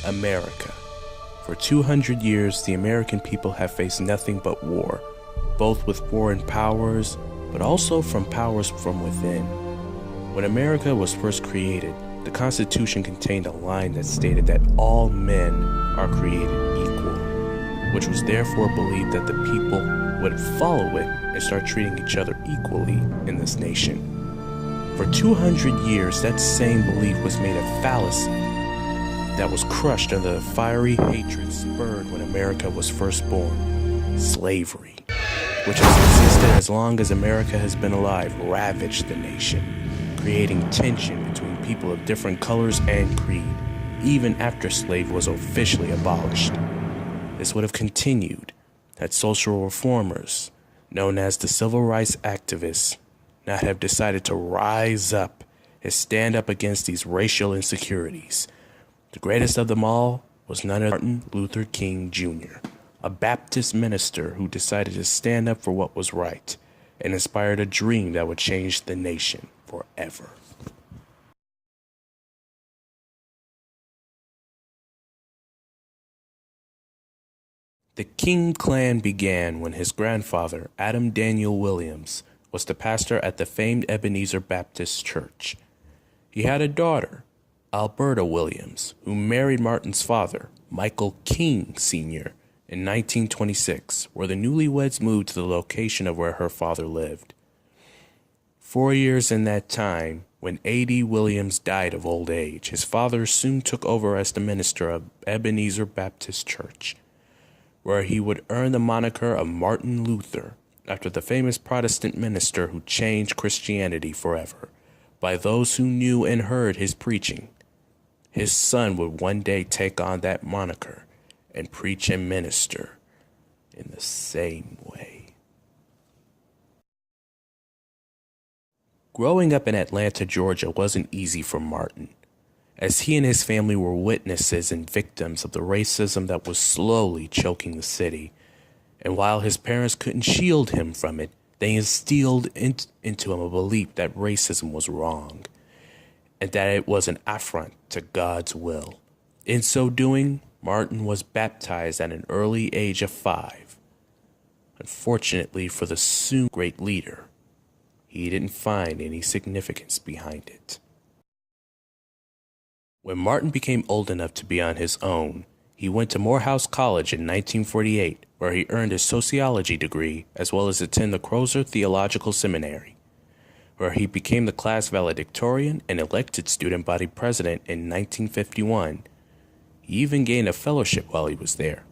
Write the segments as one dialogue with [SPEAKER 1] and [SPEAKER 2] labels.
[SPEAKER 1] America. For 200 years, the American people have faced nothing but war, both with foreign powers, but also from powers from within. When America was first created, the Constitution contained a line that stated that all men are created equal, which was therefore believed that the people would follow it and start treating each other equally in this nation. For 200 years, that same belief was made a fallacy that was crushed under the fiery hatred spurred when America was first born. Slavery, which has existed as long as America has been alive, ravaged the nation, creating tension between people of different colors and creed, even after slavery was officially abolished. This would have continued had social reformers, known as the civil rights activists, not have decided to rise up and stand up against these racial insecurities. The greatest of them all was none other than Martin Luther King Jr., a Baptist minister who decided to stand up for what was right and inspired a dream that would change the nation forever. The King clan began when his grandfather, Adam Daniel Williams, was the pastor at the famed Ebenezer Baptist Church. He had a daughter, Alberta Williams, who married Martin's father, Michael King Sr., in 1926, where the newlyweds moved to the location of where her father lived. 4 years in that time, when A.D. Williams died of old age, his father soon took over as the minister of Ebenezer Baptist Church, where he would earn the moniker of Martin Luther after the famous Protestant minister who changed Christianity forever by those who knew and heard his preaching. His son would one day take on that moniker and preach and minister in the same way. Growing up in Atlanta, Georgia wasn't easy for Martin, as he and his family were witnesses and victims of the racism that was slowly choking the city. And while his parents couldn't shield him from it, they instilled into him a belief that racism was wrong and that it was an affront to God's will. In so doing, Martin was baptized at an early age of 5. Unfortunately for the soon great leader, he didn't find any significance behind it. When Martin became old enough to be on his own, he went to Morehouse College in 1948, where he earned his sociology degree, as well as attend the Crozer Theological Seminary, where he became the class valedictorian and elected student body president in 1951. He even gained a fellowship while he was there.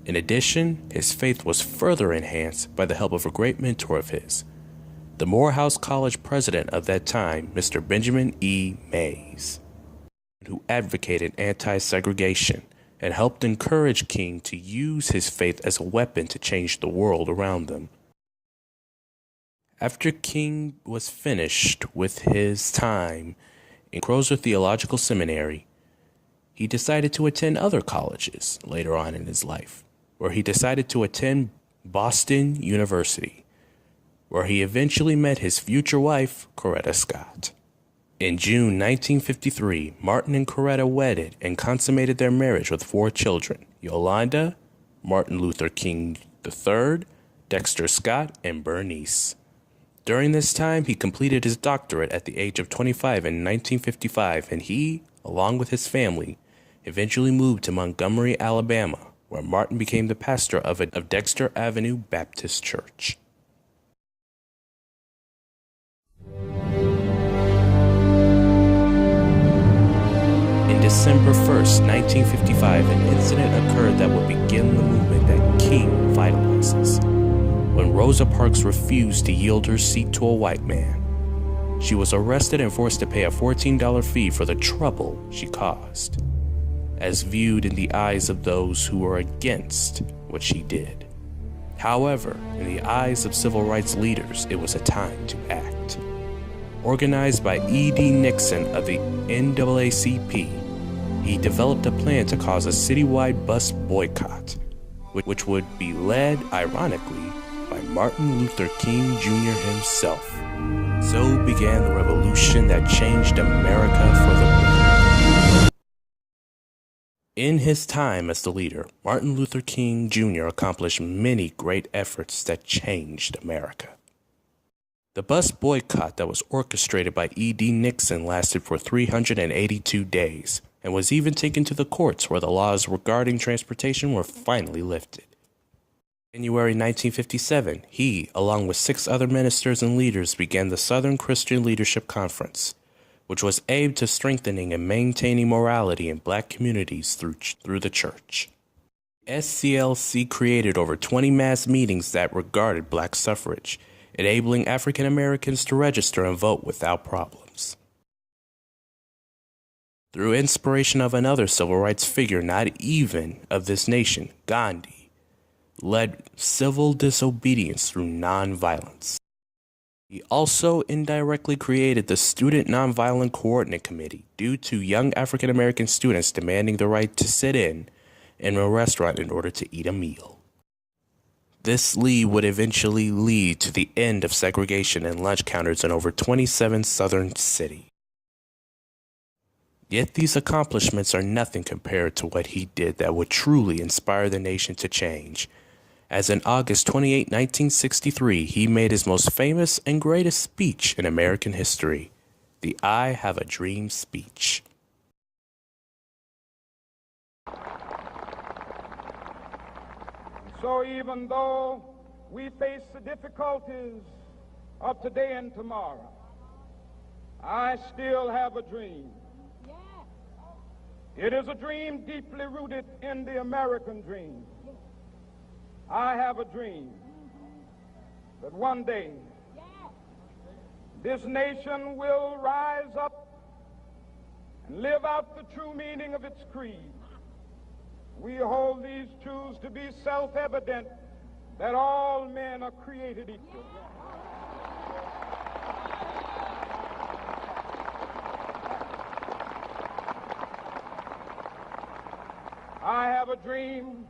[SPEAKER 1] In addition, his faith was further enhanced by the help of a great mentor of his, the Morehouse College president of that time, Mr. Benjamin E. Mays, who advocated anti-segregation and helped encourage King to use his faith as a weapon to change the world around them. After King was finished with his time in Crozer Theological Seminary, he decided to attend other colleges later on in his life, where he decided to attend Boston University, where he eventually met his future wife, Coretta Scott. In June 1953, Martin and Coretta wedded and consummated their marriage with 4 children: Yolanda, Martin Luther King III, Dexter Scott, and Bernice. During this time, he completed his doctorate at the age of 25 in 1955, and he, along with his family, eventually moved to Montgomery, Alabama, where Martin became the pastor of Dexter Avenue Baptist Church. In December 1st, 1955, an incident occurred that would begin the movement that King vitalizes, when Rosa Parks refused to yield her seat to a white man. She was arrested and forced to pay a $14 fee for the trouble she caused, as viewed in the eyes of those who were against what she did. However, in the eyes of civil rights leaders, it was a time to act. Organized by E.D. Nixon of the NAACP, he developed a plan to cause a citywide bus boycott, which would be led, ironically, by Martin Luther King Jr. himself. So began the revolution that changed America for the better. In his time as the leader, Martin Luther King Jr. accomplished many great efforts that changed America. The bus boycott that was orchestrated by E.D. Nixon lasted for 382 days and was even taken to the courts where the laws regarding transportation were finally lifted. In January 1957, he, along with 6 other ministers and leaders, began the Southern Christian Leadership Conference, which was aimed to strengthening and maintaining morality in black communities through the church. SCLC created over 20 mass meetings that regarded black suffrage, enabling African Americans to register and vote without problems. Through inspiration of another civil rights figure not even of this nation, Gandhi, led civil disobedience through nonviolence. He also indirectly created the Student Nonviolent Coordinate Committee due to young African American students demanding the right to sit in a restaurant in order to eat a meal. This lead would eventually lead to the end of segregation and lunch counters in over 27 southern cities. Yet these accomplishments are nothing compared to what he did that would truly inspire the nation to change, as in August 28, 1963, he made his most famous and greatest speech in American history, the I Have a Dream speech.
[SPEAKER 2] So even though we face the difficulties of today and tomorrow, I still have a dream. It is a dream deeply rooted in the American dream. I have a dream that one day this nation will rise up and live out the true meaning of its creed. We hold these truths to be self-evident, that all men are created equal. I have a dream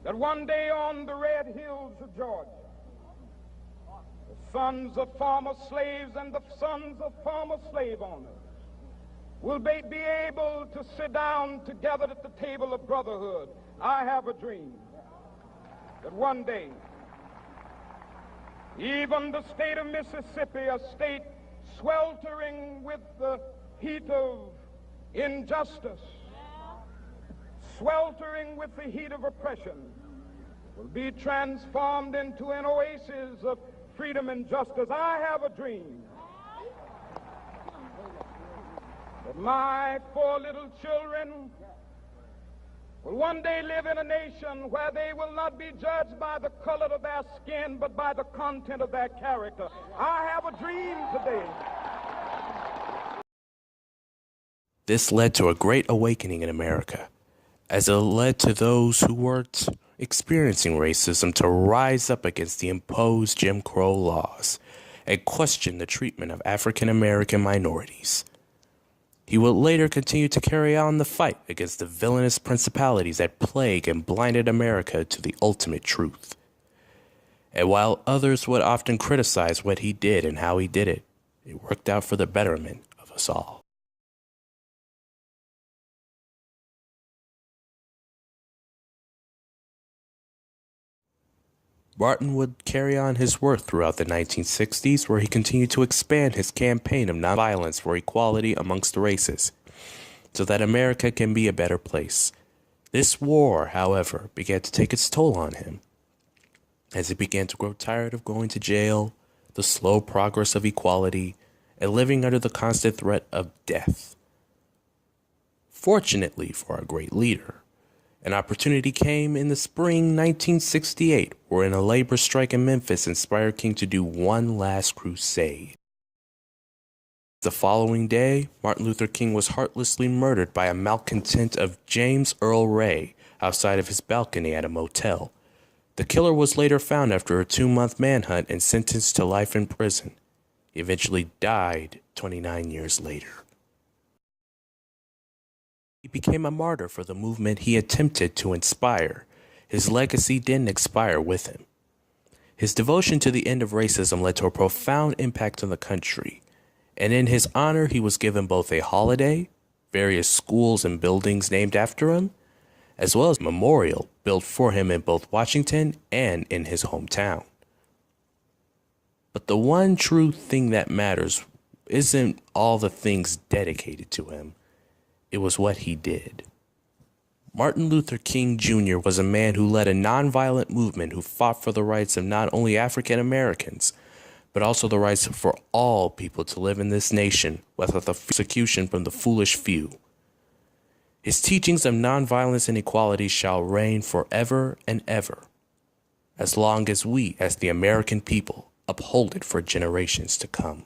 [SPEAKER 2] that one day on the red hills of Georgia, the sons of former slaves and the sons of former slave owners will be able to sit down together at the table of brotherhood. I have a dream that one day, even the state of Mississippi, a state sweltering with the heat of injustice, sweltering with the heat of oppression, will be transformed into an oasis of freedom and justice. I have a dream that my 4 little children will one day live in a nation where they will not be judged by the color of their skin, but by the content of their character. I have a dream today.
[SPEAKER 1] This led to a great awakening in America, as it led to those who weren't experiencing racism to rise up against the imposed Jim Crow laws and question the treatment of African American minorities. He would later continue to carry on the fight against the villainous principalities that plague and blinded America to the ultimate truth. And while others would often criticize what he did and how he did it, it worked out for the betterment of us all. Martin would carry on his work throughout the 1960s, where he continued to expand his campaign of nonviolence for equality amongst the races, so that America can be a better place. This war, however, began to take its toll on him, as he began to grow tired of going to jail, the slow progress of equality, and living under the constant threat of death. Fortunately for our great leader, an opportunity came in the spring 1968, wherein a labor strike in Memphis inspired King to do one last crusade. The following day, Martin Luther King was heartlessly murdered by a malcontent of James Earl Ray outside of his balcony at a motel. The killer was later found after a 2-month manhunt and sentenced to life in prison. He eventually died 29 years later. He became a martyr for the movement he attempted to inspire. His legacy didn't expire with him. His devotion to the end of racism led to a profound impact on the country, and in his honor he was given both a holiday, various schools and buildings named after him, as well as a memorial built for him in both Washington and in his hometown. But the one true thing that matters isn't all the things dedicated to him. It was what he did. Martin Luther King Jr. was a man who led a nonviolent movement who fought for the rights of not only African Americans, but also the rights for all people to live in this nation without the persecution from the foolish few. His teachings of nonviolence and equality shall reign forever and ever, as long as we, as the American people, uphold it for generations to come.